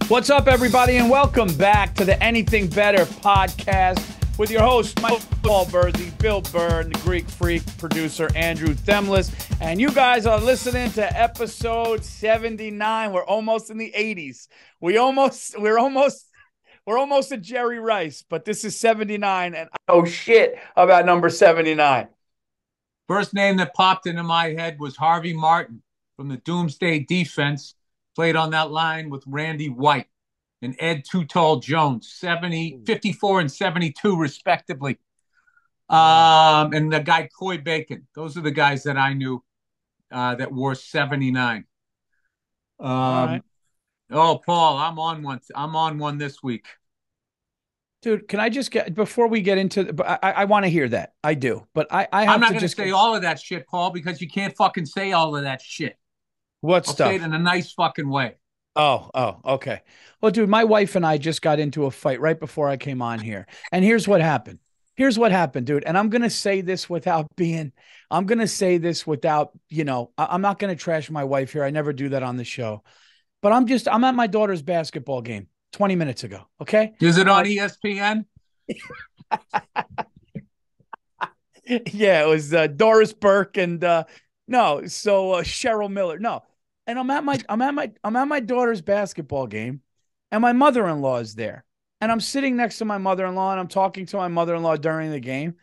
What's up, everybody, and welcome back to the Anything Better podcast with your host, Paul Virzi, Bill Burr, and the Greek Freak producer, Andrew Themlis. And you guys are listening to episode 79. We're almost in the 80s. We're almost at Jerry Rice, but this is 79, and oh shit about number 79. First name that popped into my head was Harvey Martin from the Doomsday Defense. Played on that line with Randy White and Ed Too Tall Jones, 54 and 72 respectively. And the guy Coy Bacon. Those are the guys that I knew that wore 79. Right. Oh, Paul, I'm on one this week. Dude, can I just get, before we get into, I want to hear that. I do, but I'm not going to say all of that shit, Paul, because you can't fucking say all of that shit. What I'll stuff? say it in a nice fucking way. Oh, okay. Well, dude, my wife and I just got into a fight right before I came on here. And here's what happened. Dude. And I'm going to say this without, I'm not going to trash my wife here. I never do that on the show. But I'm at my daughter's basketball game 20 minutes ago. Okay. Is it on ESPN? Yeah, it was Doris Burke and Cheryl Miller. No. And I'm at my daughter's basketball game, and my mother-in-law is there. And I'm sitting next to my mother-in-law, and I'm talking to my mother-in-law during the game.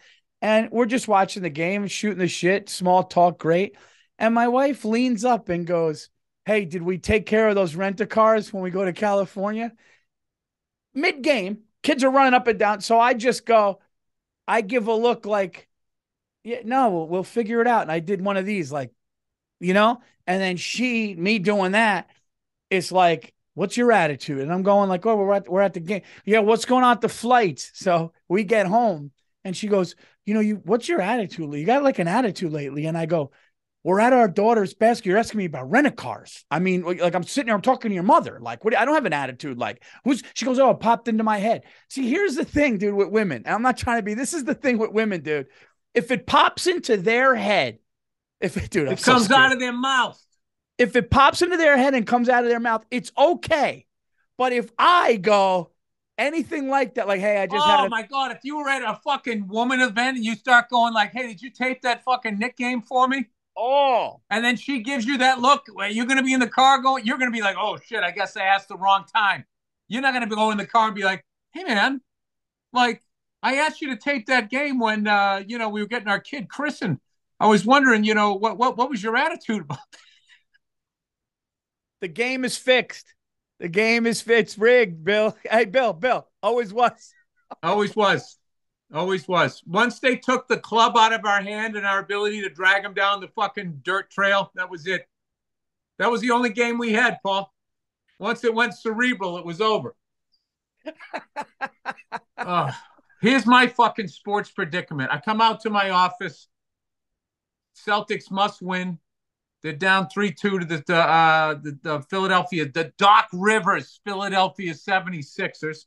And we're just watching the game, shooting the shit, small talk, great. And my wife leans up and goes, "Hey, did we take care of those rent-a-cars when we go to California?" Mid-game, kids are running up and down. So I just go, I give a look like, yeah, no, we'll figure it out. And I did one of these, like, and then me doing that, it's like, what's your attitude? And I'm going like, oh, we're at the game. Yeah, what's going on at the flight? So we get home, and she goes, what's your attitude? You got like an attitude lately. And I go, we're at our daughter's basket. You're asking me about rent-a-cars. I mean, like, I'm sitting there, I'm talking to your mother. Like, I don't have an attitude. Like, she goes, oh, it popped into my head. See, here's the thing, dude, with women. And I'm not trying to be, this is the thing with women, dude. If it pops into their head, it comes out of their mouth. If it pops into their head and comes out of their mouth, it's okay. But if I go anything like that, like, hey, I just oh my God, if you were at a fucking woman event and you start going like, hey, did you tape that fucking Nick game for me? Oh. And then she gives you that look where you're going to be in the car going, you're going to be like, oh shit, I guess I asked the wrong time. You're not going to go in the car and be like, hey man, like, I asked you to tape that game when, we were getting our kid christened. I was wondering, what was your attitude about that? The game is fixed. The game is fixed. Rigged, Bill. Hey, Bill. Always was. Always was. Once they took the club out of our hand and our ability to drag them down the fucking dirt trail, that was it. That was the only game we had, Paul. Once it went cerebral, it was over. Here's my fucking sports predicament. I come out to my office. Celtics must win. They're down 3-2 to the Philadelphia, the Doc Rivers Philadelphia 76ers.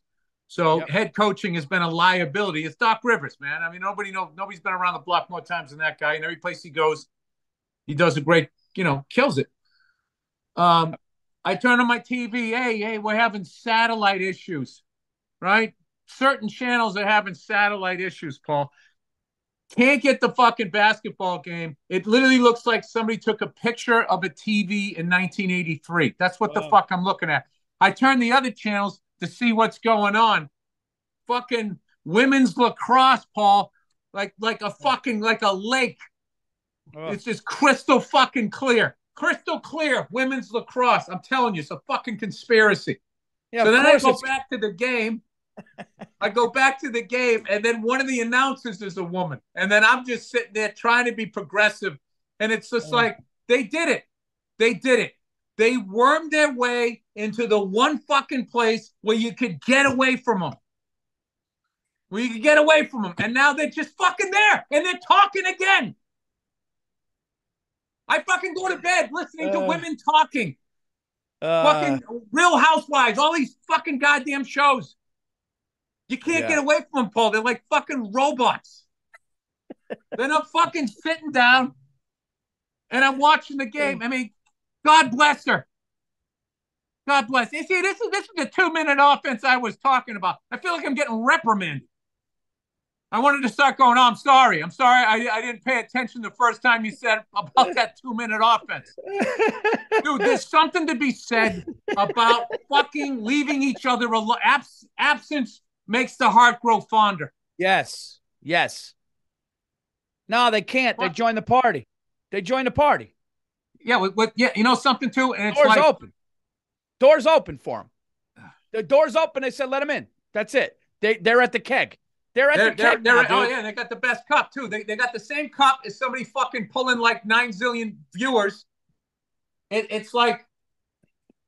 So Head coaching has been a liability. It's Doc Rivers, man. I mean, nobody's been around the block more times than that guy. And every place he goes, he does a great, kills it. I turn on my TV. Hey, we're having satellite issues, right? Certain channels are having satellite issues, Paul. Can't get the fucking basketball game. It literally looks like somebody took a picture of a TV in 1983. That's what the fuck I'm looking at. I turn the other channels to see what's going on. Fucking women's lacrosse, Paul, like a lake. It's just crystal fucking clear. Crystal clear women's lacrosse. I'm telling you, it's a fucking conspiracy. Yeah, so then I go back to the game. And then one of the announcers is a woman. And then I'm just sitting there trying to be progressive. And it's just like, they did it. They wormed their way into the one fucking place where you could get away from them. And now they're just fucking there. And they're talking again. I fucking go to bed listening to women talking. Fucking Real Housewives, all these fucking goddamn shows. You can't get away from them, Paul. They're like fucking robots. Then I'm fucking sitting down and I'm watching the game. I mean, God bless her. God bless. You see, this is the 2-minute offense I was talking about. I feel like I'm getting reprimanded. I wanted to start going, oh, I'm sorry. I didn't pay attention the first time you said about that 2-minute offense. Dude, there's something to be said about fucking leaving each other alone. Absence makes the heart grow fonder. Yes. No, they can't. They join the party. Yeah, yeah, you know something too? And it's Doors open for them. The door's open. They said, let them in. That's it. They're at the keg. They're at the keg. Oh, yeah, they got the best cup, too. They got the same cup as somebody fucking pulling like 9 zillion viewers. It's like,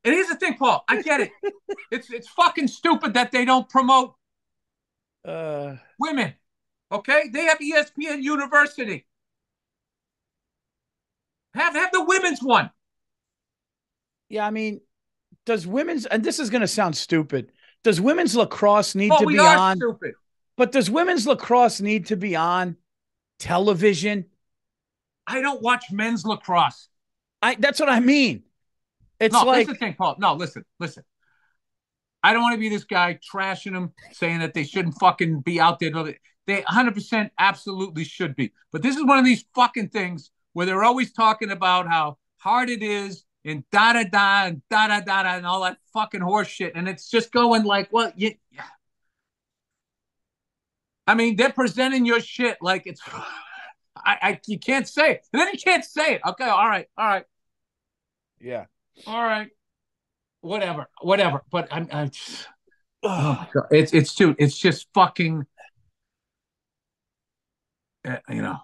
and here's the thing, Paul. I get it. It's fucking stupid that they don't promote women. Okay? They have ESPN University. Have the women's one. Yeah, I mean, does women's, and this is going to sound stupid, does women's lacrosse need to be on? Stupid. But does women's lacrosse need to be on television? I don't watch men's lacrosse. That's what I mean. It's like, that's the thing, Paul. No, listen. I don't want to be this guy trashing them, saying that they shouldn't fucking be out there. They 100% absolutely should be. But this is one of these fucking things where they're always talking about how hard it is and da-da-da and da-da-da and all that fucking horse shit. And it's just going like, well, yeah. I mean, they're presenting your shit like it's, you can't say it. And then you can't say it. Okay, all right. Yeah. All right. Whatever. But I'm just, oh my God. It's just fucking, you know.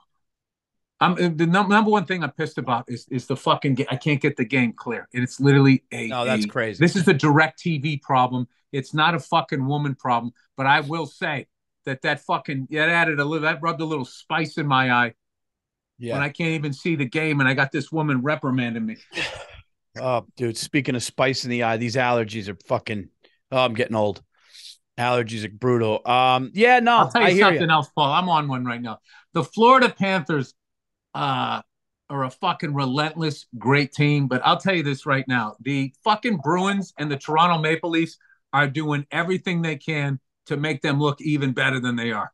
The number one thing I'm pissed about is the fucking I can't get the game clear. It's literally that's crazy. This is the direct TV problem. It's not a fucking woman problem. But I will say that that rubbed a little spice in my eye. Yeah. When I can't even see the game and I got this woman reprimanding me. Oh, dude, speaking of spice in the eye, these allergies are fucking, I'm getting old. Allergies are brutal. Yeah, no, I'll tell you something else, Paul. I'm on one right now. The Florida Panthers are a fucking relentless, great team. But I'll tell you this right now. The fucking Bruins and the Toronto Maple Leafs are doing everything they can to make them look even better than they are.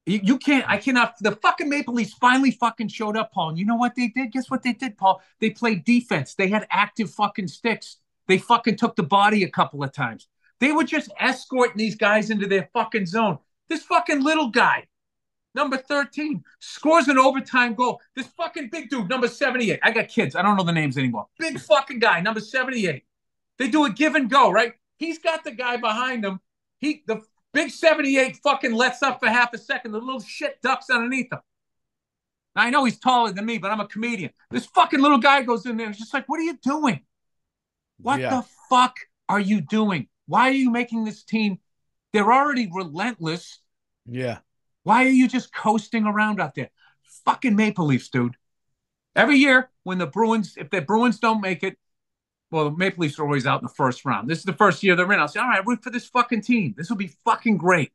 I cannot. The fucking Maple Leafs finally fucking showed up, Paul. And you know what they did? Guess what they did, Paul? They played defense. They had active fucking sticks. They fucking took the body a couple of times. They were just escorting these guys into their fucking zone. This fucking little guy, number 13, scores an overtime goal. This fucking big dude, number 78. I got kids. I don't know the names anymore. Big fucking guy, number 78. They do a give and go, right? He's got the guy behind him. The big 78 fucking lets up for half a second. The little shit ducks underneath him. Now, I know he's taller than me, but I'm a comedian. This fucking little guy goes in there. It's just like, what are you doing? What the fuck are you doing? Why are you making this team? They're already relentless. Yeah. Why are you just coasting around out there? Fucking Maple Leafs, dude. Every year when if the Bruins don't make it, well, the Maple Leafs are always out in the first round. This is the first year they're in. I'll say, all right, root for this fucking team. This will be fucking great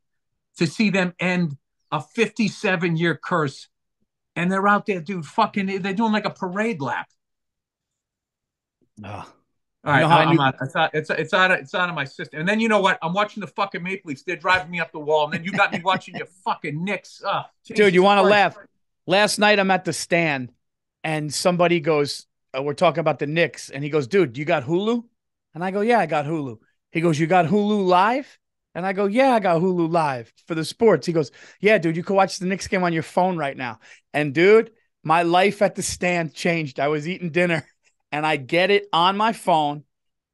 to see them end a 57-year curse. And they're out there, dude, they're doing like a parade lap. Oh. All right, I'm out. It's out of my system. And then you know what? I'm watching the fucking Maple Leafs. They're driving me up the wall. And then you got me watching your fucking Knicks. Dude, you want to laugh? Last night I'm at the stand, and somebody goes, we're talking about the Knicks, and he goes, dude, you got Hulu? And I go, yeah, I got Hulu. He goes, you got Hulu Live? And I go, yeah, I got Hulu Live for the sports. He goes, yeah, dude, you can watch the Knicks game on your phone right now. And dude, my life at the stand changed. I was eating dinner, and I get it on my phone,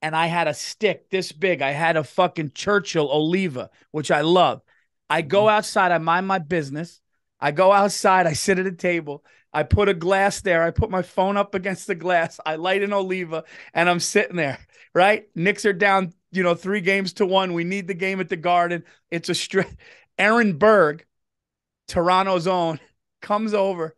and I had a stick this big. I had a fucking Churchill Oliva, which I love. I go outside. I mind my business. I go outside. I sit at a table. I put a glass there. I put my phone up against the glass. I light an Oliva, and I'm sitting there, right? Knicks are down, 3-1. We need the game at the Garden. It's a straight. Aaron Berg, Toronto's own, comes over.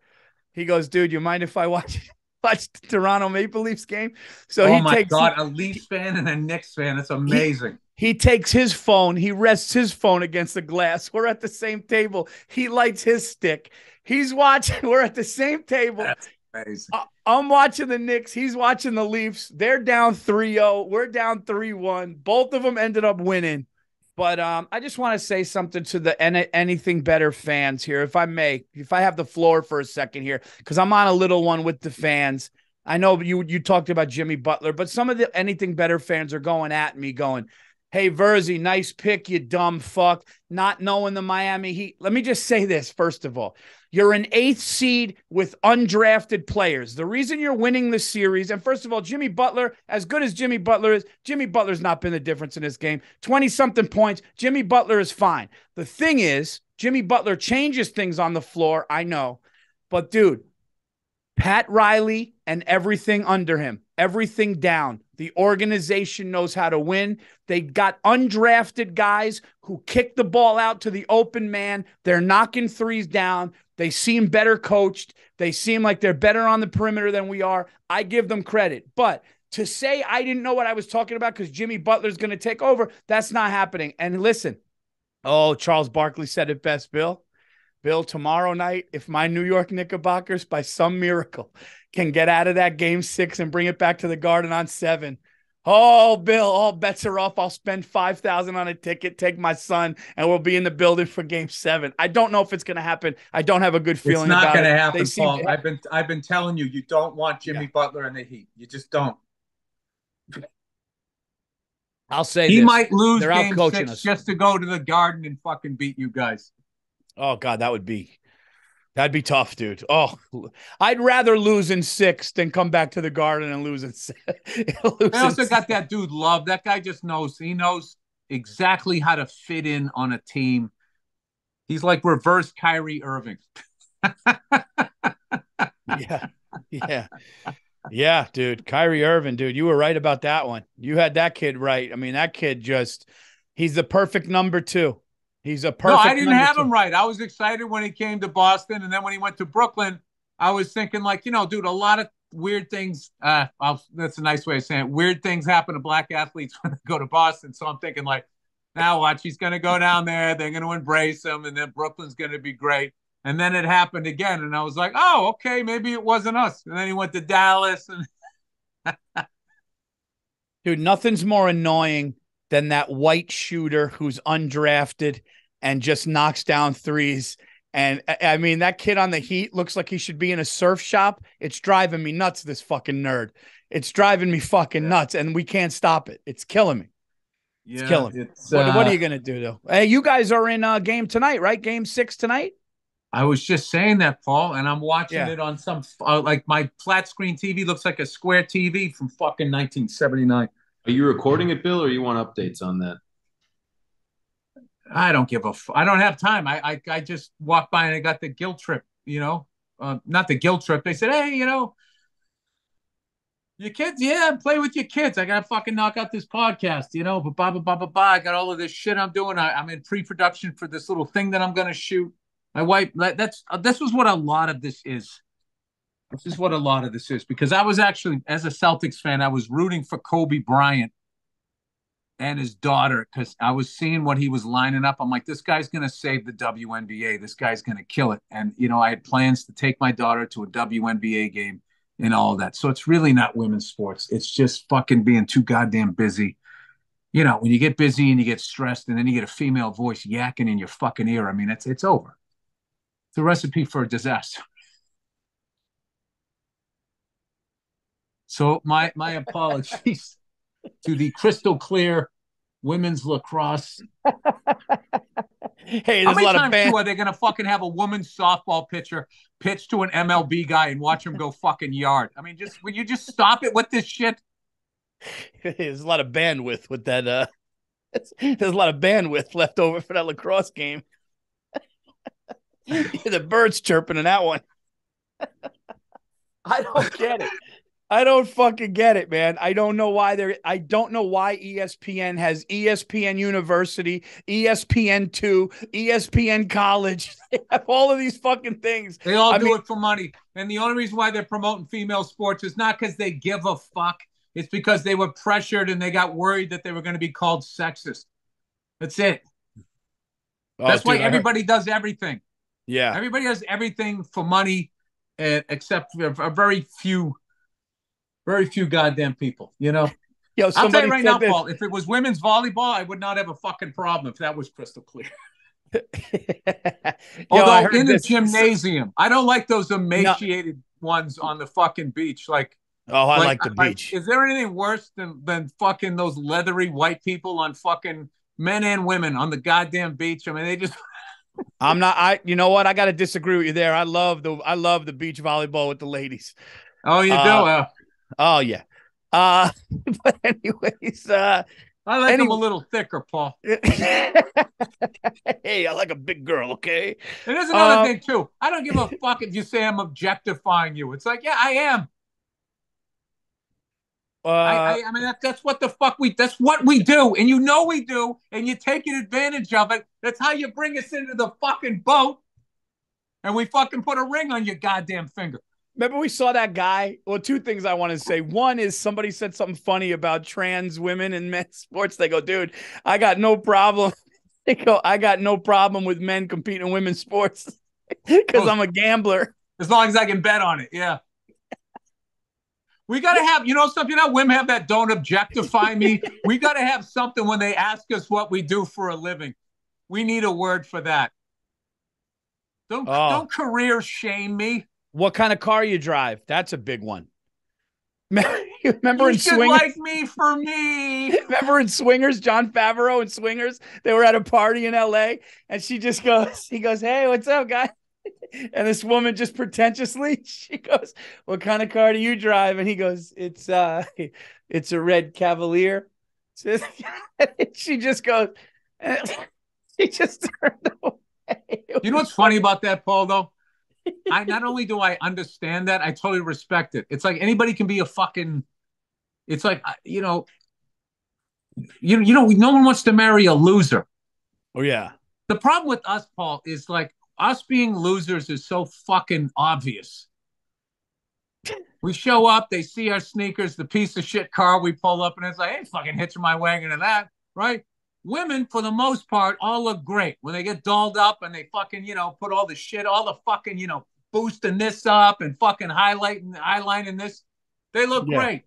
He goes, dude, you mind if I watch the Toronto Maple Leafs game? So a Leafs fan and a Knicks fan. It's amazing. He takes his phone. He rests his phone against the glass. We're at the same table. He lights his stick. He's watching. We're at the same table. Amazing. I'm watching the Knicks. He's watching the Leafs. They're down 3-0. We're down 3-1. Both of them ended up winning. But I just want to say something to the anything better fans here, if I may, if I have the floor for a second here, because I'm on a little one with the fans. I know you talked about Jimmy Butler, but some of the anything better fans are going at me going, hey, Virzi, nice pick, you dumb fuck, not knowing the Miami Heat. Let me just say this, first of all. You're an 8th seed with undrafted players. The reason you're winning the series, and first of all, Jimmy Butler, as good as Jimmy Butler is, Jimmy Butler's not been the difference in this game. 20-something points. Jimmy Butler is fine. The thing is, Jimmy Butler changes things on the floor, I know. But, dude, Pat Riley and everything under him, everything down. The organization knows how to win. They got undrafted guys who kick the ball out to the open man. They're knocking threes down. They seem better coached. They seem like they're better on the perimeter than we are. I give them credit. But to say I didn't know what I was talking about because Jimmy Butler's going to take over, that's not happening. And listen, Charles Barkley said it best, Bill. Bill, tomorrow night, if my New York Knickerbockers, by some miracle, can get out of that game 6 and bring it back to the Garden on 7, oh, Bill, all bets are off. I'll spend $5,000 on a ticket, take my son, and we'll be in the building for game 7. I don't know if it's going to happen. I don't have a good feeling about it. It's not going to happen, Paul. I've been telling you, you don't want Jimmy Butler in the Heat. You just don't. I'll say he this. might lose They're game out-coaching 6 us. just to go to the Garden and fucking beat you guys. Oh, God, that'd be tough, dude. Oh, I'd rather lose in 6 than come back to the Garden and lose in 6. They also got that dude Love. That guy just knows. He knows exactly how to fit in on a team. He's like reverse Kyrie Irving. Yeah, dude. Kyrie Irving, dude. You were right about that one. You had that kid right. I mean, that kid he's the perfect number 2. He's a perfect. No, I didn't have him right. I was excited when he came to Boston, and then when he went to Brooklyn, I was thinking like, dude, a lot of weird things. That's a nice way of saying it. Weird things happen to black athletes when they go to Boston. So I'm thinking like, now watch, he's going to go down there. They're going to embrace him, and then Brooklyn's going to be great. And then it happened again, and I was like, oh, okay, maybe it wasn't us. And then he went to Dallas, and dude, nothing's more annoying than that white shooter who's undrafted and just knocks down threes. And I mean, that kid on the Heat looks like he should be in a surf shop. It's driving me nuts, this fucking nerd. It's driving me fucking nuts, and we can't stop it. It's killing me. It's killing me. What are you going to do, though? Hey, you guys are in a game tonight, right? Game 6 tonight? I was just saying that, Paul, and I'm watching it on some, like my flat screen TV looks like a square TV from fucking 1979. Are you recording it, Bill, or you want updates on that? I don't give a I don't have time. I just walked by and I got the guilt trip, not the guilt trip. They said, hey, your kids, play with your kids. I got to fucking knock out this podcast, but blah, blah, blah, blah, blah. I got all of this shit I'm doing. I'm in pre-production for this little thing that I'm going to shoot. My wife, this was what a lot of this is. This is what a lot of this is, because I was actually, as a Celtics fan, I was rooting for Kobe Bryant and his daughter because I was seeing what he was lining up. I'm like, this guy's going to save the WNBA. This guy's going to kill it. And, I had plans to take my daughter to a WNBA game and all of that. So it's really not women's sports. It's just fucking being too goddamn busy. When you get busy and you get stressed and then you get a female voice yakking in your fucking ear, I mean, it's over. It's a recipe for a disaster. So my apologies to the crystal clear women's lacrosse. Hey, how many times are they going to fucking have a women's softball pitcher pitch to an MLB guy and watch him go fucking yard? I mean, will you just stop it with this shit? There's a lot of bandwidth with that. There's a lot of bandwidth left over for that lacrosse game. The birds chirping in that one. I don't get it. I don't fucking get it, man. I don't know why ESPN has ESPN University, ESPN2, ESPN College. They have all of these fucking things. They all do it for money. And the only reason why they're promoting female sports is not because they give a fuck. It's because they were pressured and they got worried that they were going to be called sexist. That's it. That's why everybody does everything. Yeah. Everybody does everything for money. and except for a very few goddamn people. You know, Yo, I'll tell you somebody right said now, this. Paul. If it was women's volleyball, I would not have a fucking problem if that was crystal clear. Yo, I Although heard in a this. gymnasium, I don't like those No. emaciated ones on the fucking beach. Oh, I like the Like, beach. is there anything worse than fucking those leathery white people on fucking men and women on the goddamn beach? I mean, they just. I'm not. You know what? I got to disagree with you there. I love the beach volleyball with the ladies. Oh, you do? Uh, oh yeah. But anyways, I like them a little thicker, Paul. Hey, I like a big girl. Okay. And there's another thing too. I don't give a fuck if you say I'm objectifying you. It's like, yeah, I am. I mean that's what the fuck that's what we do, and you know we do, and you're taking advantage of it. That's how you bring us into the fucking boat, and we fucking put a ring on your goddamn finger. Remember we saw that guy? Well, two things I want to say. One is somebody said something funny about trans women in men's sports. They go, dude, I got no problem. They go, I got no problem with men competing in women's sports because I'm a gambler. As long as I can bet on it, yeah. We got to have, something, women have that don't objectify me. We got to have something when they ask us what we do for a living. We need a word for that. Don't career shame me. What kind of car you drive? That's a big one. Remember you in should Swingers? Like me for me. Remember in Swingers, Jon Favreau in Swingers? They were at a party in LA and he goes, hey, what's up, guy? And this woman just pretentiously, she goes, what kind of car do you drive? And he goes, it's a red Cavalier. She just goes, she just turned away. You know what's funny about that, Paul, though? Not only do I understand that, I totally respect it. It's like anybody can be a fucking, it's like, no one wants to marry a loser. Oh, yeah. The problem with us, Paul, is like us being losers is so fucking obvious. We show up, they see our sneakers, the piece of shit car we pull up, and it's like, hey, fucking hitching my wagon to that, right? Women, for the most part, all look great when they get dolled up and they fucking, put all the shit, all the fucking, boosting this up and fucking highlighting this. They look great.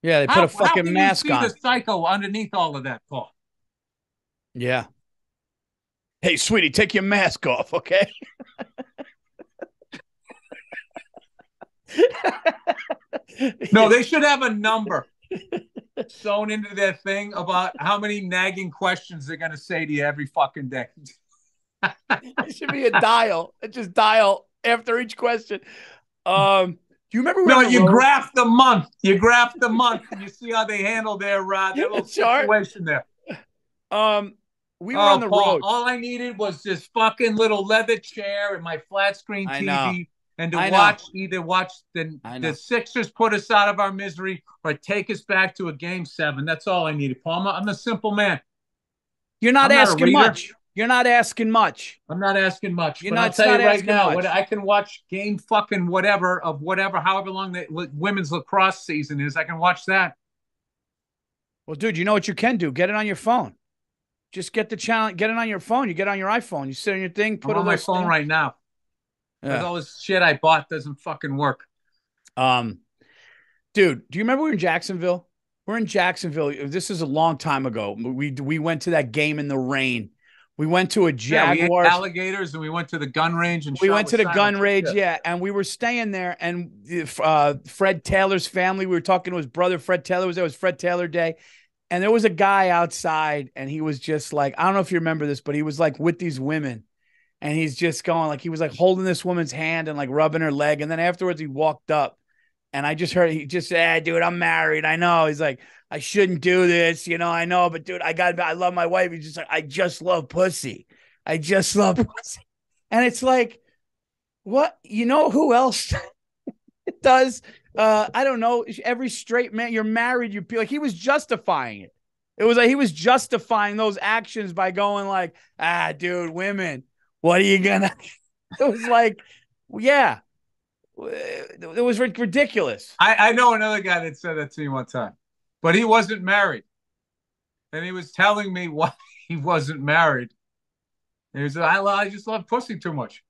Yeah, they put a fucking mask on. How can you see the psycho underneath all of that, Paul? Yeah. Hey, sweetie, take your mask off, okay? No, they should have a number sewn into their thing about how many nagging questions they're going to say to you every fucking day. It should be a dial. Just dial after each question. Do you remember? No, you graph the month. You graph the month, and you see how they handle their little situation there. We were on the road. All I needed was this fucking little leather chair and my flat screen TV, and to watch the Sixers put us out of our misery or take us back to a game 7. That's all I needed, Paul. I'm a simple man. You're not asking much. You're not asking much. I'm not asking much. You're but not, I'll tell you right now, much. I can watch game fucking whatever, however long the women's lacrosse season is. I can watch that. Well, dude, you know what you can do? Get it on your phone. Just get the channel. Get it on your phone. You get it on your iPhone. You sit on your thing. Put it on my phone right now. Because all this shit I bought doesn't fucking work. Dude, do you remember we were in Jacksonville? We're in Jacksonville. This is a long time ago. We went to that game in the rain. We went to a Jaguars. Yeah, we ate alligators, and we went to the gun range. And we went to the gun range, yeah. And we were staying there, and Fred Taylor's family, we were talking to his brother, Fred Taylor was there. It was Fred Taylor Day. And there was a guy outside, and he was just like, I don't know if you remember this, but he was like with these women. And he's just going, like, he was like holding this woman's hand and like rubbing her leg. And then afterwards he walked up, and I just heard, he just said, hey, dude, I'm married. I know. He's like, I shouldn't do this. I know, but dude, I love my wife. He's just like, I just love pussy. I just love pussy. And it's like, what, who else does, I don't know. Every straight man, you're married. You feel like he was justifying it. It was like, he was justifying those actions by going like, dude, women, what are you gonna, it was like, yeah, it was ridiculous. I know another guy that said that to me one time, but he wasn't married. And he was telling me why he wasn't married. And he said, I just love pussy too much.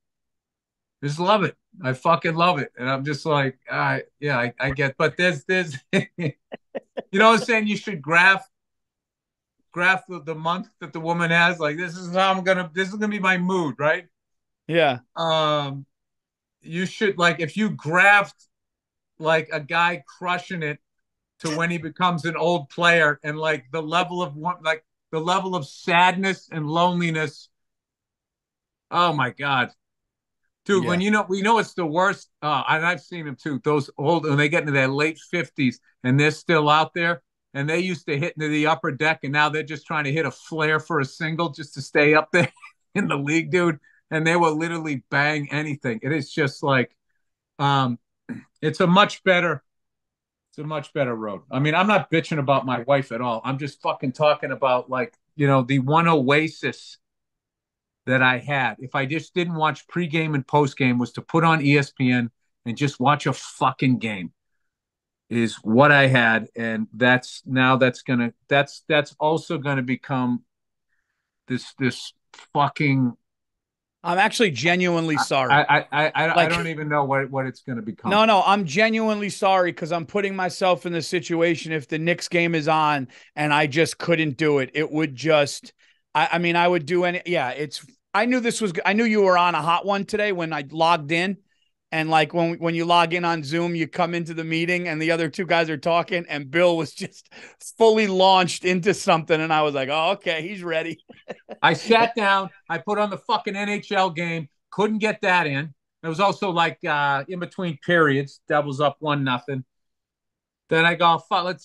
Just love it. I fucking love it. And I'm just like, yeah, I get, but there's, you know what I'm saying? You should graph the month that the woman has. Like, this is gonna be my mood, right? Yeah. You should, like, if you graphed like a guy crushing it to when he becomes an old player, and like the level of sadness and loneliness. Oh my God. Dude, Yeah. we know it's the worst. And I've seen them too. Those old, when they get into their late 50s and they're still out there, and they used to hit into the upper deck, and now they're just trying to hit a flare for a single just to stay up there in the league, dude. And they will literally bang anything. It is just like, um, it's a much better, road. I mean, I'm not bitching about my wife at all. I'm just fucking talking about, like, the one oasis that I had, if I just didn't watch pregame and postgame, was to put on ESPN and just watch a fucking game, is what I had. And that's also gonna become this fucking. I'm actually genuinely sorry. I don't even know what it's gonna become. No, I'm genuinely sorry, because I'm putting myself in the situation. If the Knicks game is on and I just couldn't do it, it would just, I mean, I would do any, yeah, I knew you were on a hot one today when I logged in. And like when you log in on Zoom, you come into the meeting and the other two guys are talking, and Bill was just fully launched into something. And I was like, oh, okay, he's ready. I sat down, I put on the fucking NHL game, couldn't get that in. It was also like in between periods, Devils up 1-0. Then I go, fuck,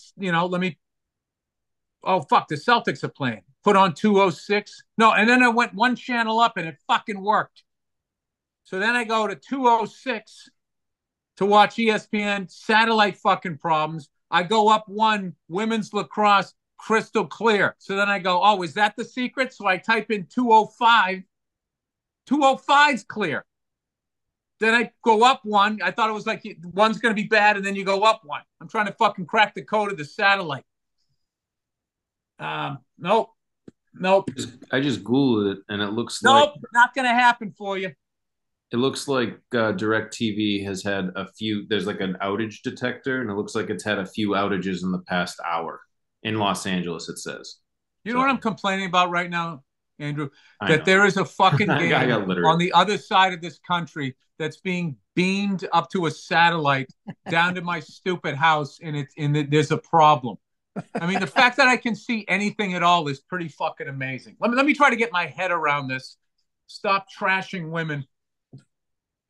oh, fuck, the Celtics are playing. Put on 206. No, and then I went one channel up and it fucking worked. So then I go to 206 to watch ESPN, satellite fucking problems. I go up one, women's lacrosse, crystal clear. So then I go, oh, is that the secret? So I type in 205. 205's clear. Then I go up one. I thought it was like one's going to be bad, and then you go up one. I'm trying to fucking crack the code of the satellite. Nope. I just Googled it, and it looks nope, not going to happen for you. It looks like DirecTV has had a few. There's like an outage detector, and it looks like it's had a few outages in the past hour in Los Angeles. It says. You know what I'm complaining about right now, Andrew? That there is a fucking game on the other side of this country that's being beamed up to a satellite down to my stupid house, and there's a problem. I mean, the fact that I can see anything at all is pretty fucking amazing. Let me try to get my head around this. Stop trashing women.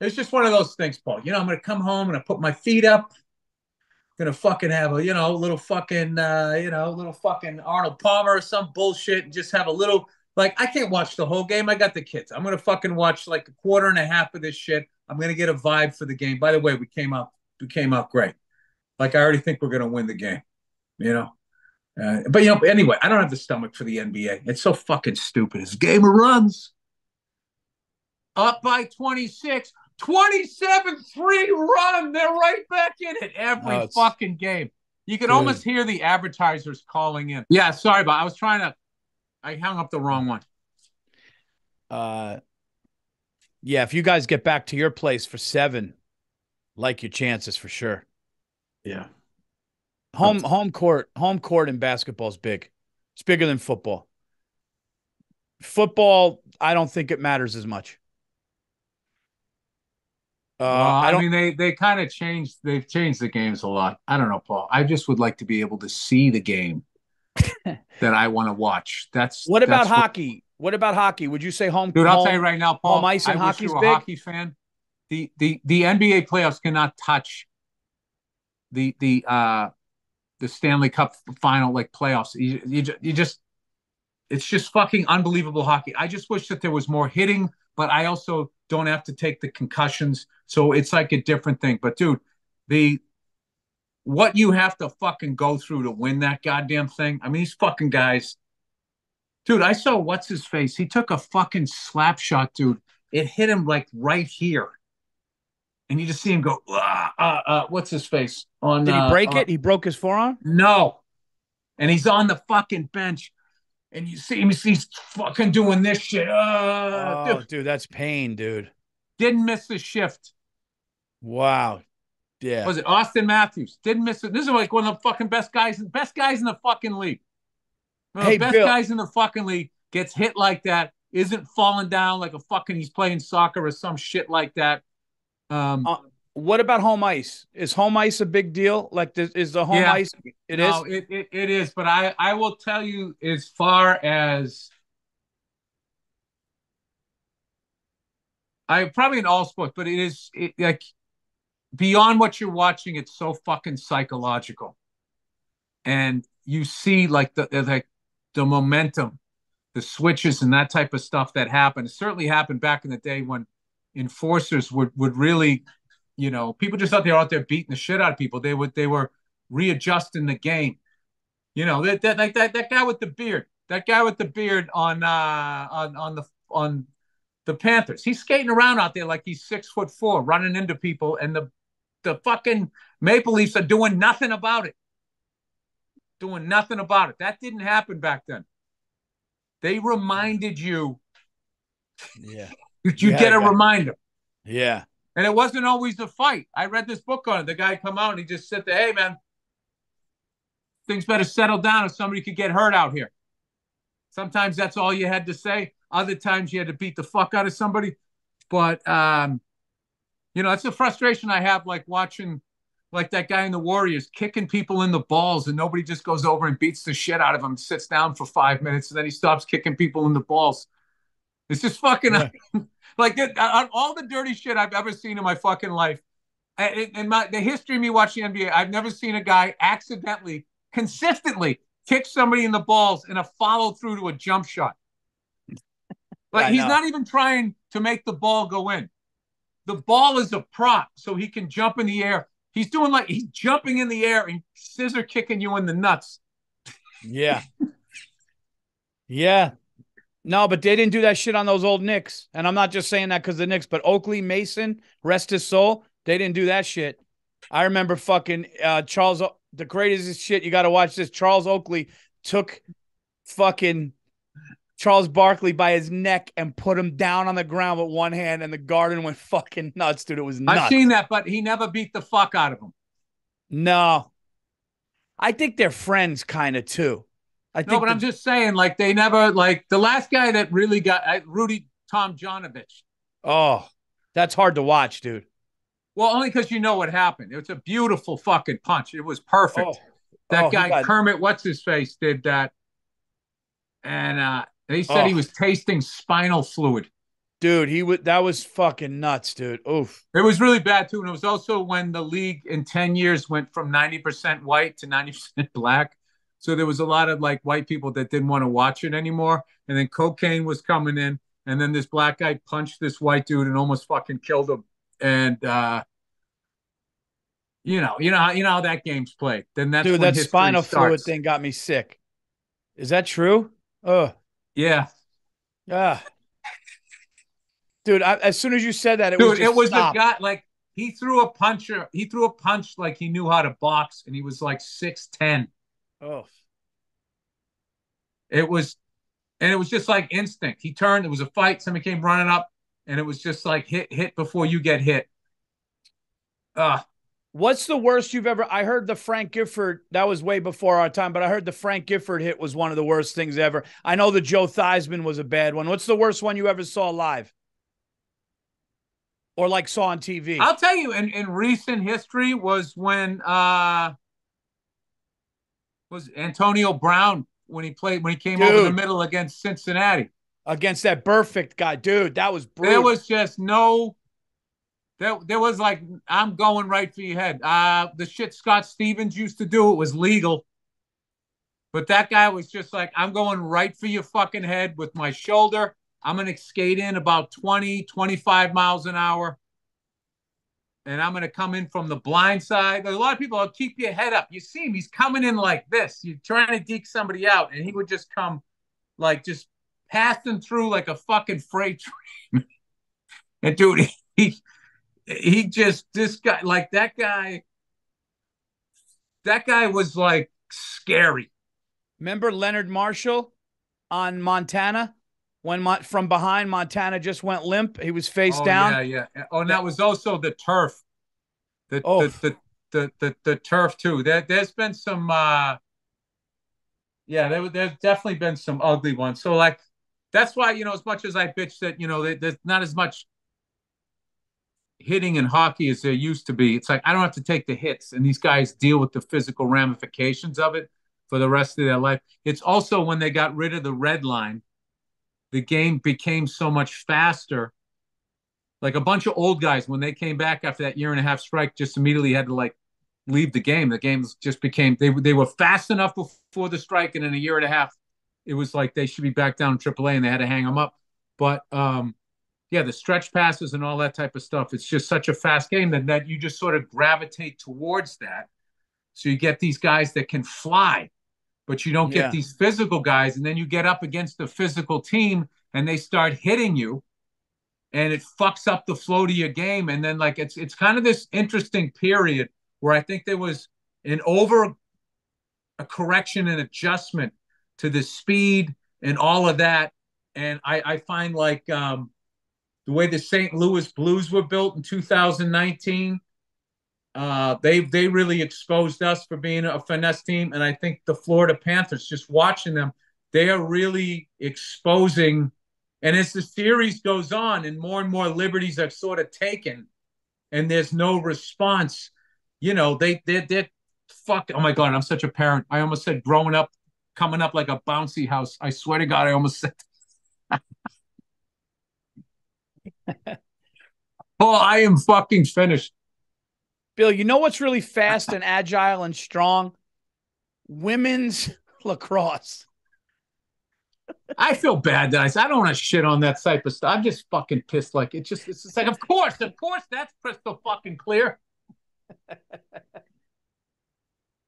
It's just one of those things, Paul. I'm going to come home and I put my feet up. I'm going to fucking have a, little fucking Arnold Palmer or some bullshit, and just have a little, like, I can't watch the whole game. I got the kids. I'm going to fucking watch like a quarter and a half of this shit. I'm going to get a vibe for the game. By the way, we came out great. Like, I already think we're going to win the game, but anyway, I don't have the stomach for the NBA. It's so fucking stupid. It's a game of runs. Up by 26, 27-3 run. They're right back in it every fucking game. You could almost hear the advertisers calling in. Yeah, sorry, but I hung up the wrong one. Yeah, if you guys get back to your place for 7, like your chances for sure. Yeah. Home court in basketball is big. It's bigger than football. Football, I don't think it matters as much. I mean, they kind of changed. They've changed the games a lot. I don't know, Paul. I just would like to be able to see the game that I want to watch. What about hockey? What about hockey? Would you say home? Dude, I'll tell you right now, Paul. Home ice and hockey's big. A hockey fan. The NBA playoffs cannot touch the Stanley Cup final, like, playoffs. You just, it's just fucking unbelievable hockey. I just wish that there was more hitting, but I also don't have to take the concussions. So it's like a different thing. But dude, what you have to fucking go through to win that goddamn thing. I mean, these fucking guys, dude, I saw what's his face. He took a fucking slap shot, dude. It hit him like right here. And you just see him go, what's his face? Did he break it? He broke his forearm? No. And he's on the fucking bench. And you see him, he's fucking doing this shit. Dude, that's pain, dude. Didn't miss a shift. Wow. Yeah. Was it Austin Matthews? Didn't miss it. This is like one of the fucking best guys in the fucking league. One of Hey, the best Bill. guys in the fucking league gets hit like that, isn't falling down like a fucking he's playing soccer or some shit like that. Uh, what about home ice? Is home ice a big deal? Like, is the home Yeah, ice? It no, is. it is. But I will tell you, as far as I probably in all sports, but like beyond what you're watching, it's so fucking psychological, and you see like the momentum, the switches, and that type of stuff that happened. It certainly happened back in the day when enforcers would really, people just thought they were out there beating the shit out of people. They were readjusting the game. That guy with the beard, on the Panthers. He's skating around out there like he's 6'4", running into people, and the fucking Maple Leafs are doing nothing about it. Doing nothing about it. That didn't happen back then. They reminded you. Yeah. You get a reminder. Yeah. And it wasn't always a fight. I read this book on it. The guy come out and he just said, "Hey, man, things better settle down or somebody could get hurt out here." Sometimes that's all you had to say. Other times you had to beat the fuck out of somebody. But, it's a frustration I have, like watching like that guy in the Warriors kicking people in the balls, and nobody just goes over and beats the shit out of him, sits down for 5 minutes, and then he stops kicking people in the balls. It's just fucking like all the dirty shit I've ever seen in my fucking life. In the history of me watching NBA, I've never seen a guy accidentally, consistently kick somebody in the balls in a follow through to a jump shot. Like he's not even trying to make the ball go in. The ball is a prop, so he can jump in the air. He's doing like he's jumping in the air and scissor kicking you in the nuts. Yeah. Yeah. No, but they didn't do that shit on those old Knicks. And I'm not just saying that because the Knicks, but Oakley Mason, rest his soul, they didn't do that shit. I remember fucking Charles, the greatest shit. You got to watch this. Charles Oakley took fucking Charles Barkley by his neck and put him down on the ground with one hand, and the Garden went fucking nuts, dude. It was nuts. I've seen that, but he never beat the fuck out of him. No. I think they're friends kind of too. But I'm just saying, like, they never, like, the last guy that really got Rudy Tomjanovich. Oh, that's hard to watch, dude. Well, only because you know what happened. It was a beautiful fucking punch. It was perfect. That guy, Kermit, what's his face, did that. And they said he was tasting spinal fluid. Dude, that was fucking nuts, dude. Oof. It was really bad, too. And it was also when the league in 10 years went from 90% white to 90% black. So there was a lot of like white people that didn't want to watch it anymore. And then cocaine was coming in. And then this black guy punched this white dude and almost fucking killed him. And you know how that game's played. Then that's dude, when that spinal fluid starts. thing got me sick. Is that true? Oh. Yeah. Yeah. Dude, as soon as you said that, it was a guy like he threw a punch like he knew how to box, and he was like 6'10". Oh. It was just like instinct. He turned, it was a fight, somebody came running up, and it was just like hit before you get hit. What's the worst you've ever? I heard the Frank Gifford, that was way before our time, but I heard the Frank Gifford hit was one of the worst things ever. I know the Joe Theismann was a bad one. What's the worst one you ever saw live? Or like saw on TV? I'll tell you, in recent history was when was Antonio Brown when he came over the middle against Cincinnati. Against that perfect guy. Dude, that was brutal. There was just there was like, I'm going right for your head. The shit Scott Stevens used to do, it was legal. But that guy was just like, I'm going right for your fucking head with my shoulder. I'm going to skate in about 20, 25 miles an hour. And I'm going to come in from the blind side. A lot of people will keep your head up. You see him, he's coming in like this. You're trying to deke somebody out, and he would just come like just passing through like a fucking freight train. And dude, he just, this guy, like that guy was like scary. Remember Leonard Marshall on Montana? when from behind Montana just went limp. He was face Oh down. yeah, yeah. Oh, and that was also the turf. The Oh, the the the turf too. There's been some yeah, there's definitely been some ugly ones. So like that's why, as much as I bitch that, there's not as much hitting in hockey as there used to be. It's like I don't have to take the hits, and these guys deal with the physical ramifications of it for the rest of their life. It's also when they got rid of the red line, the game became so much faster. Like a bunch of old guys, when they came back after that year and a half strike, just immediately had to like leave the game. The games just became they were fast enough before the strike, and in a year and a half, it was like they should be back down in AAA, and they had to hang them up. But yeah, the stretch passes and all that type of stuff. It's just such a fast game that you just sort of gravitate towards that. So you get these guys that can fly, but you don't get yeah. these physical guys, and then you get up against a physical team, and they start hitting you and it fucks up the flow to your game. And then like it's kind of this interesting period where I think there was an over a correction and adjustment to the speed and all of that. And I find like the way the St. Louis Blues were built in 2019, they really exposed us for being a finesse team. And I think the Florida Panthers, just watching them, they are really exposing. And as the series goes on and more liberties are sort of taken and there's no response, they're fuck. Oh my God, I'm such a parent. I almost said growing up, coming up like a bouncy house. I swear to God, I almost said. Oh, I am fucking finished. Bill, you know what's really fast and agile and strong? Women's lacrosse. I feel bad that I don't want to shit on that type of stuff. I'm just fucking pissed. Like it's just like, of course, that's crystal fucking clear.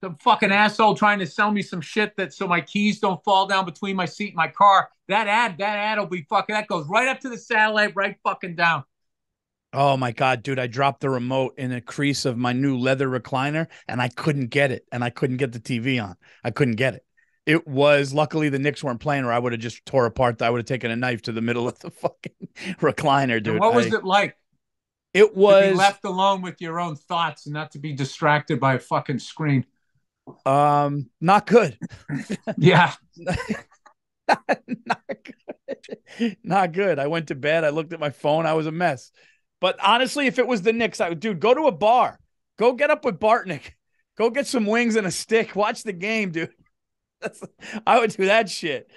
Some fucking asshole trying to sell me some shit that so my keys don't fall down between my seat and my car. That ad will be fucking. That goes right up to the satellite, right fucking down. Oh my God, dude, I dropped the remote in a crease of my new leather recliner and I couldn't get it. And I couldn't get the TV on. I couldn't get it. It was luckily the Knicks weren't playing or I would have just tore apart. I would have taken a knife to the middle of the fucking recliner, dude. And what was it like? It was to be left alone with your own thoughts and not to be distracted by a fucking screen. Not good. Yeah. Not good. Not good. I went to bed. I looked at my phone. I was a mess. But honestly, if it was the Knicks, I would, dude, go to a bar. Go get up with Bartnick. Go get some wings and a stick. Watch the game, dude. I would do that shit.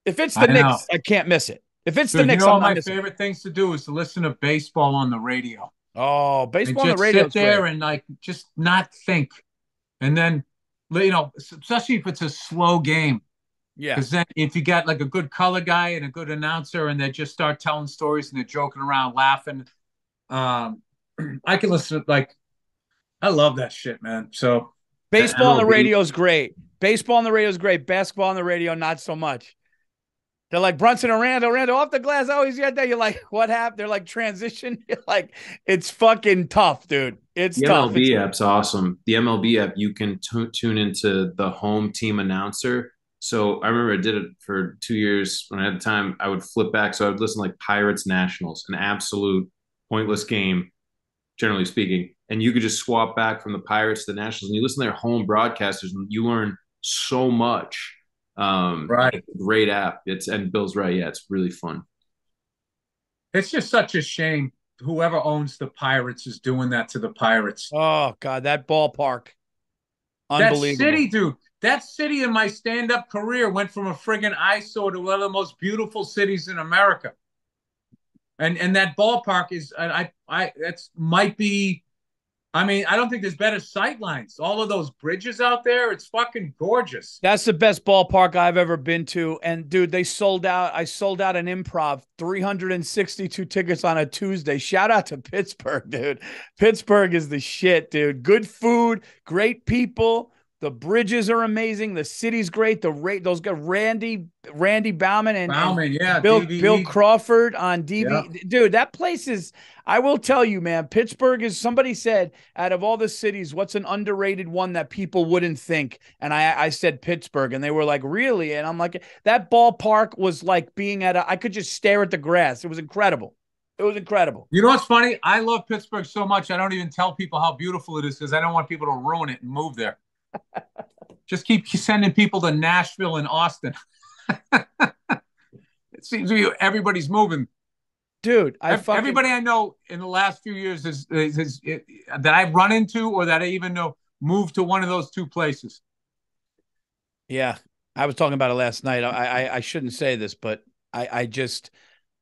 If it's the Knicks, I can't miss it. If it's the Knicks, one of my favorite things to do is to listen to baseball on the radio. Oh, baseball on the radio. Sit there and like just not think. And then, especially if it's a slow game. Yeah. Because then if you got like a good color guy and a good announcer and they just start telling stories and they're joking around, laughing, I can listen to, like, I love that shit, man. So baseball on the radio is great. Baseball on the radio is great. Basketball on the radio, not so much. They're like Brunson and Randall off the glass. Oh, he's got that. You're like, what happened? They're like transition. You're like, it's fucking tough, dude. It's tough. The MLB app's awesome. The MLB app, you can tune into the home team announcer. So I remember I did it for 2 years when I had the time. I would flip back. So I would listen to like Pirates Nationals, an absolute pointless game, generally speaking. And you could just swap back from the Pirates to the Nationals and you listen to their home broadcasters and you learn so much. Right. Great app. And Bill's right. Yeah, it's really fun. It's just such a shame. Whoever owns the Pirates is doing that to the Pirates. Oh God, that ballpark. Unbelievable. That city, dude. That city in my stand-up career went from a friggin' eyesore to one of the most beautiful cities in America. And that ballpark is that's might be. I mean, I don't think there's better sight lines. All of those bridges out there, it's fucking gorgeous. That's the best ballpark I've ever been to. And dude, they sold out. I sold out an Improv, 362 tickets on a Tuesday. Shout out to Pittsburgh, dude. Pittsburgh is the shit, dude. Good food, great people. The bridges are amazing. The city's great. Those guys, Randy Bauman and yeah, Bill DVE. Crawford on DV. Yeah. Dude, that place is, I will tell you, man, Pittsburgh is, somebody said, out of all the cities, what's an underrated one that people wouldn't think? And I said Pittsburgh, and they were like, really? And I'm like, that ballpark was like being I could just stare at the grass. It was incredible. It was incredible. You know what's funny? I love Pittsburgh so much, I don't even tell people how beautiful it is because I don't want people to ruin it and move there. Just keep sending people to Nashville and Austin. It seems to be everybody's moving. Dude, everybody I know in the last few years that I've run into or that I even know moved to one of those two places. Yeah, I was talking about it last night. I shouldn't say this, but I just,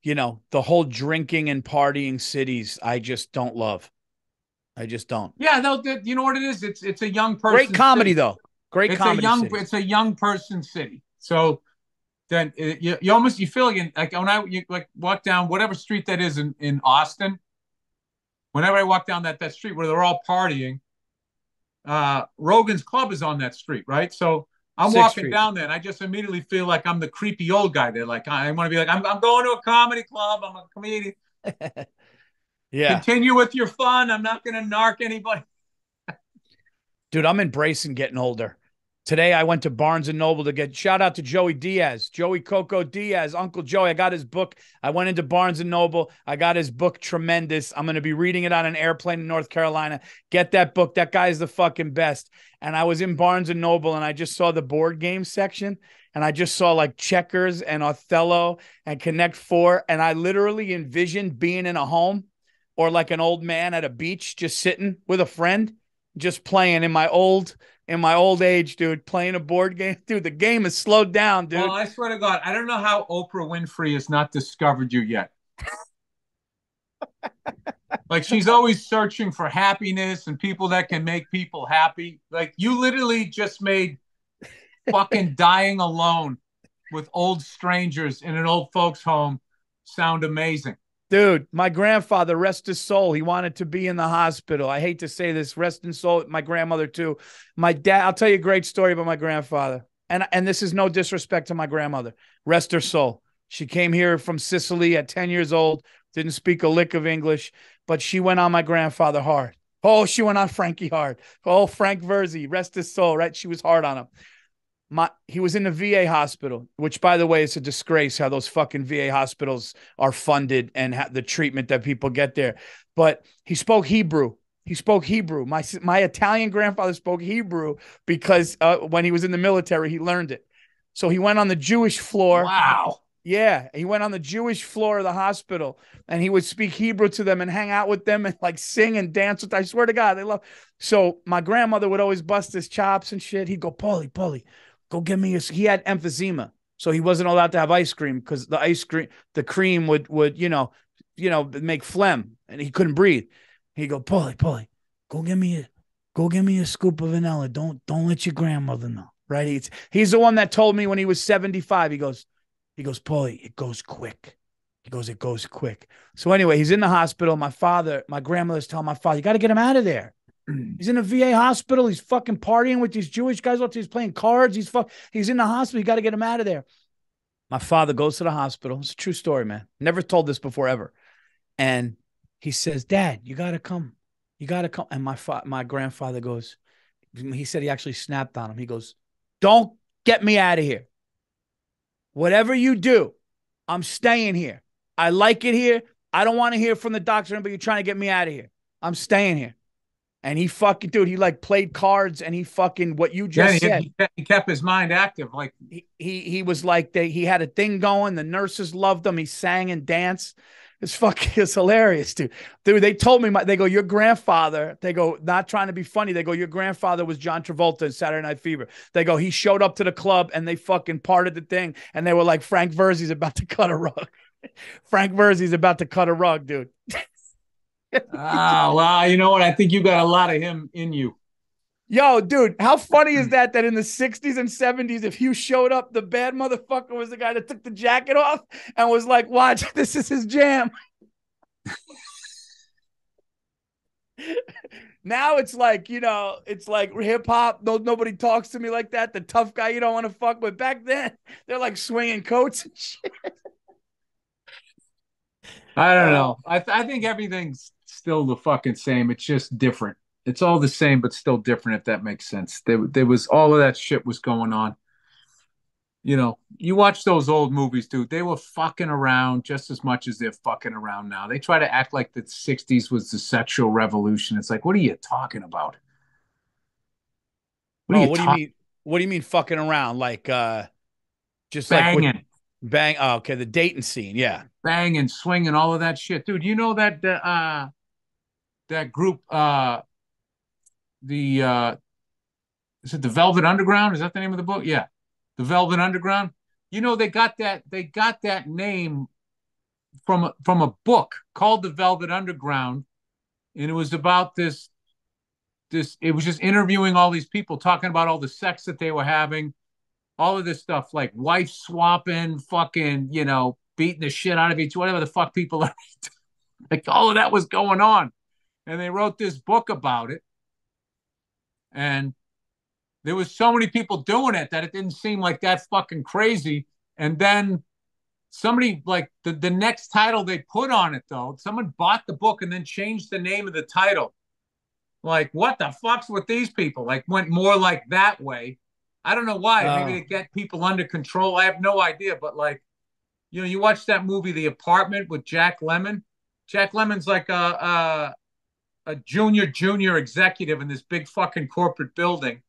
the whole drinking and partying cities, I just don't love. I just don't. Yeah, no, you know what it is? It's a young person. Great comedy, city. though. Great comedy. It's a young person city. So then you feel like when you walk down whatever street that is in Austin. Whenever I walk down that street where they're all partying, Rogan's Club is on that street, right? So I'm walking down there, and I just immediately feel like I'm the creepy old guy there. Like I want to be like, I'm going to a comedy club. I'm a comedian. Yeah. Continue with your fun. I'm not going to narc anybody. Dude, I'm embracing getting older. Today, I went to Barnes & Noble to shout out to Joey Coco Diaz, Uncle Joey. I got his book. I went into Barnes & Noble. I got his book, Tremendous. I'm going to be reading it on an airplane in North Carolina. Get that book. That guy's the fucking best. And I was in Barnes & Noble, and I just saw the board game section, and I just saw like checkers and Othello and Connect Four, and I literally envisioned being in a home or like an old man at a beach just sitting with a friend, just playing in my old age, dude, playing a board game. Dude, the game has slowed down, dude. Well, I swear to God, I don't know how Oprah Winfrey has not discovered you yet. Like, she's always searching for happiness and people that can make people happy. Like, you literally just made fucking dying alone with old strangers in an old folks home sound amazing. Dude, my grandfather, rest his soul, he wanted to be in the hospital. I hate to say this, rest in soul, my grandmother too. My dad, I'll tell you a great story about my grandfather. And this is no disrespect to my grandmother. Rest her soul. She came here from Sicily at 10 years old, didn't speak a lick of English, but she went on my grandfather hard. Oh, she went on Frankie hard. Oh, Frank Virzi, rest his soul, right? She was hard on him. He was in the VA hospital, which, by the way, is a disgrace how those fucking VA hospitals are funded and the treatment that people get there. But he spoke Hebrew. My Italian grandfather spoke Hebrew because when he was in the military, he learned it. So he went on the Jewish floor. Wow. Yeah, he went on the Jewish floor of the hospital, and he would speak Hebrew to them and hang out with them and like sing and dance with. I swear to God, they love. So my grandmother would always bust his chops and shit. He'd go, Paulie, go get me he had emphysema, so he wasn't allowed to have ice cream because the cream would make phlegm, and he couldn't breathe. He'd go, Paulie, go get me a scoop of vanilla. Don't let your grandmother know, right? He's the one that told me when he was 75. He goes, Paulie, it goes quick. It goes quick. So anyway, he's in the hospital. My grandmother's telling my father, you got to get him out of there. He's in a VA hospital. He's fucking partying with these Jewish guys. He's playing cards. He's in the hospital. You got to get him out of there. My father goes to the hospital. It's a true story, man. Never told this before ever. And he says, Dad, you got to come. You got to come. And my grandfather goes, he said he actually snapped on him. He goes, don't get me out of here. Whatever you do, I'm staying here. I like it here. I don't want to hear from the doctor, but you're trying to get me out of here. I'm staying here. And he fucking, dude, he like played cards, and he fucking, what you just said. He kept his mind active. Like he was like, he had a thing going. The nurses loved him. He sang and danced. It's hilarious, dude. Dude, they told me, they go, your grandfather, they go, not trying to be funny. They go, your grandfather was John Travolta in Saturday Night Fever. They go, he showed up to the club, and they fucking parted the thing. And they were like, Frank Virzi's about to cut a rug. Frank Virzi's about to cut a rug, dude. Well, you know what? I think you got a lot of him in you. Yo, dude, how funny is that in the 60s and 70s, if you showed up, the bad motherfucker was the guy that took the jacket off and was like, watch, this is his jam. Now it's like, it's like hip hop. No, nobody talks to me like that. The tough guy you don't want to fuck with. Back then, they're like swinging coats and shit. I don't know. I think everything's still the fucking same. It's just different. It's all the same, but still different, if that makes sense. There was all of that shit was going on. You watch those old movies, dude. They were fucking around just as much as they're fucking around now. They try to act like the 60s was the sexual revolution. It's like, what are you talking about? What are Oh, you what do you talking? mean? What do you mean fucking around? Like, just like what Banging, bang? Oh, okay, the dating scene. Yeah. banging, swinging, all of that shit, dude. You know that group, the is it the Velvet Underground? Is that the name of the book? Yeah, the Velvet Underground. They got that name from a book called the Velvet Underground, and it was about this. It was just interviewing all these people, talking about all the sex that they were having, all of this stuff, like wife swapping, fucking, beating the shit out of each, whatever the fuck people are. Like all of that was going on, and they wrote this book about it, and there was so many people doing it that it didn't seem like that fucking crazy. And then somebody, like, the next title they put on it, though, someone bought the book and then changed the name of the title. Like, what the fuck's with these people? Like, went more like that way. I don't know why. Maybe to get people under control. I have no idea. But like, you watch that movie, The Apartment, with Jack Lemmon. Jack Lemmon's like a junior executive in this big fucking corporate building.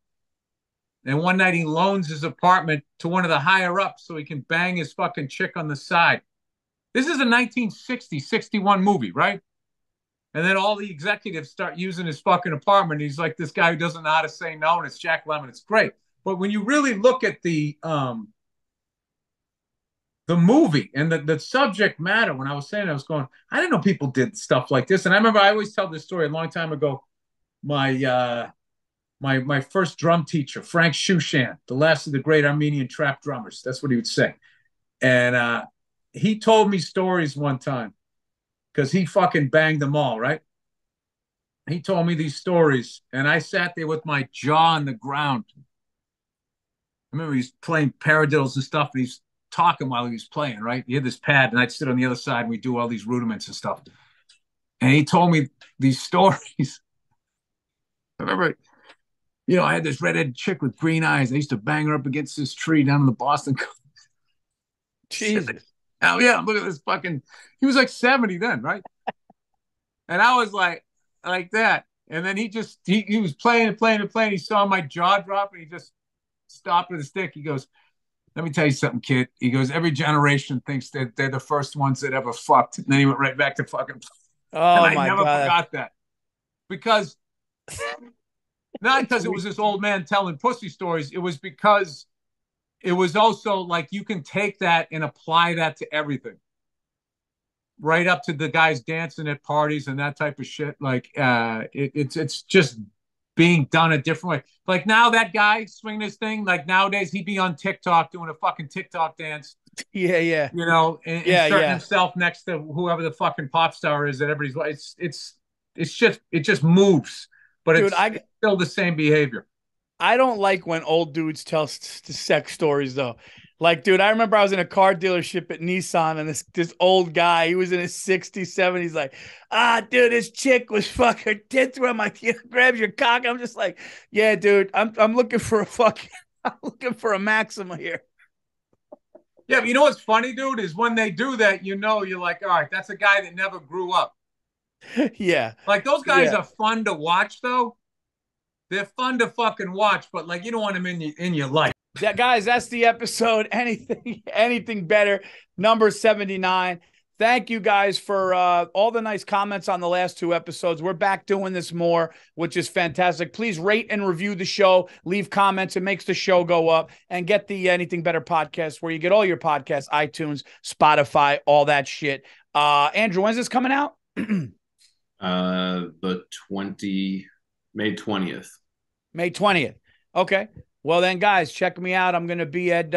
And one night he loans his apartment to one of the higher ups so he can bang his fucking chick on the side. This is a 1960, 61 movie, right? And then all the executives start using his fucking apartment. He's like this guy who doesn't know how to say no, and it's Jack Lemmon. It's great. But when you really look at the movie and the subject matter, when I was saying, I was going, I didn't know people did stuff like this. And I remember I always tell this story a long time ago. My first drum teacher, Frank Shushan, the last of the great Armenian trap drummers. That's what he would say. And he told me stories one time because he fucking banged them all, right? He told me these stories, and I sat there with my jaw on the ground. I remember he's playing paradiddles and stuff, and he's talking while he was playing, right? He had this pad, and I'd sit on the other side, and we'd do all these rudiments and stuff. And he told me these stories. I remember, I had this redheaded chick with green eyes. I used to bang her up against this tree down in the Boston coast. Jesus. Oh, yeah, look at this fucking, he was like 70 then, right? And I was like that. And then he was playing and playing and playing. He saw my jaw drop, and he just stopped with a stick. He goes, let me tell you something, kid. He goes, every generation thinks that they're the first ones that ever fucked. And then he went right back to fucking. Oh, and I my never God. forgot that. Because, not because it was this old man telling pussy stories. It was because it was also like you can take that and apply that to everything. Right up to the guys dancing at parties and that type of shit. Like it's just being done a different way. Like now that guy swinging his thing, like nowadays he'd be on TikTok doing a fucking TikTok dance. Yeah. And inserting himself next to whoever the fucking pop star is that everybody's it just moves. But dude, it's still the same behavior. I don't like when old dudes tell sex stories though. Like, dude, I remember I was in a car dealership at Nissan, and this old guy, he was in his 60s, 70s, like, dude, this chick was fucking tits where my grabs your cock. I'm just like, yeah, dude, I'm looking for I'm looking for a Maxima here. Yeah, but you know what's funny, dude, is when they do that, you're like, all right, that's a guy that never grew up. Yeah. Like those guys are fun to watch, though. They're fun to fucking watch, but like you don't want them in your life. Yeah, guys, that's the episode. Anything better, number 79. Thank you guys for all the nice comments on the last two episodes. We're back doing this more, which is fantastic. Please rate and review the show. Leave comments. It makes the show go up. And get the Anything Better podcast where you get all your podcasts, iTunes, Spotify, all that shit. Andrew, when's this coming out? The May 20th. May 20th. Okay. Well then, guys, check me out. I'm gonna be at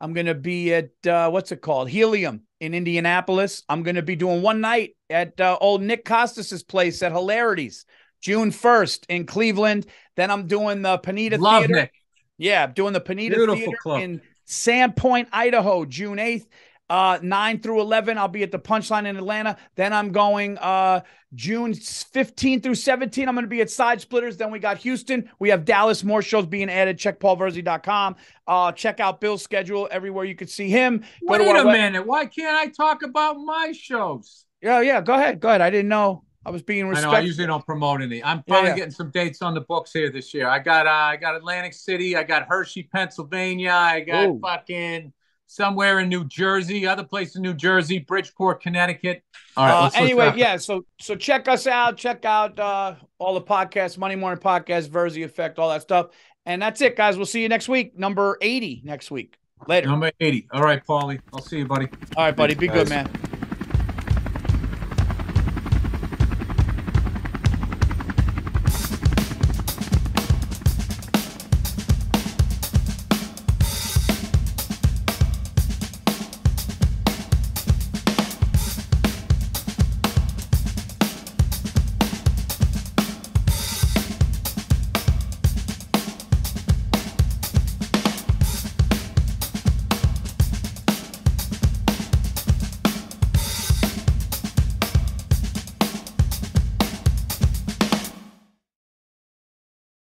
I'm going to be at, what's it called? Helium in Indianapolis. I'm going to be doing one night at old Nick Costas's place at Hilarities, June 1st in Cleveland. Then I'm doing the Panetta Love Theater. Nick. Yeah, doing the Panetta Beautiful Theater club. in Sandpoint, Idaho, June 8th. 9 through 11, I'll be at the Punchline in Atlanta. Then I'm going June 15 through 17. I'm going to be at Side Splitters. Then we got Houston. We have Dallas. More shows being added. Check paulvirzi.com. Check out Bill's schedule everywhere you could see him. Wait a minute. Why can't I talk about my shows? Yeah. Go ahead. I didn't know. I was being respectful. I know. I usually don't promote any. I'm finally getting some dates on the books here this year. I got Atlantic City. I got Hershey, Pennsylvania. I got fucking somewhere in New Jersey, other place in New Jersey, Bridgeport, Connecticut. All right. Anyway, yeah. So check us out. Check out all the podcasts, Monday Morning Podcast, Virzi Effect, all that stuff. And that's it, guys. We'll see you next week. Number 80 next week. Later. Number 80. All right, Paulie. I'll see you, buddy. All right, buddy. Be good, man.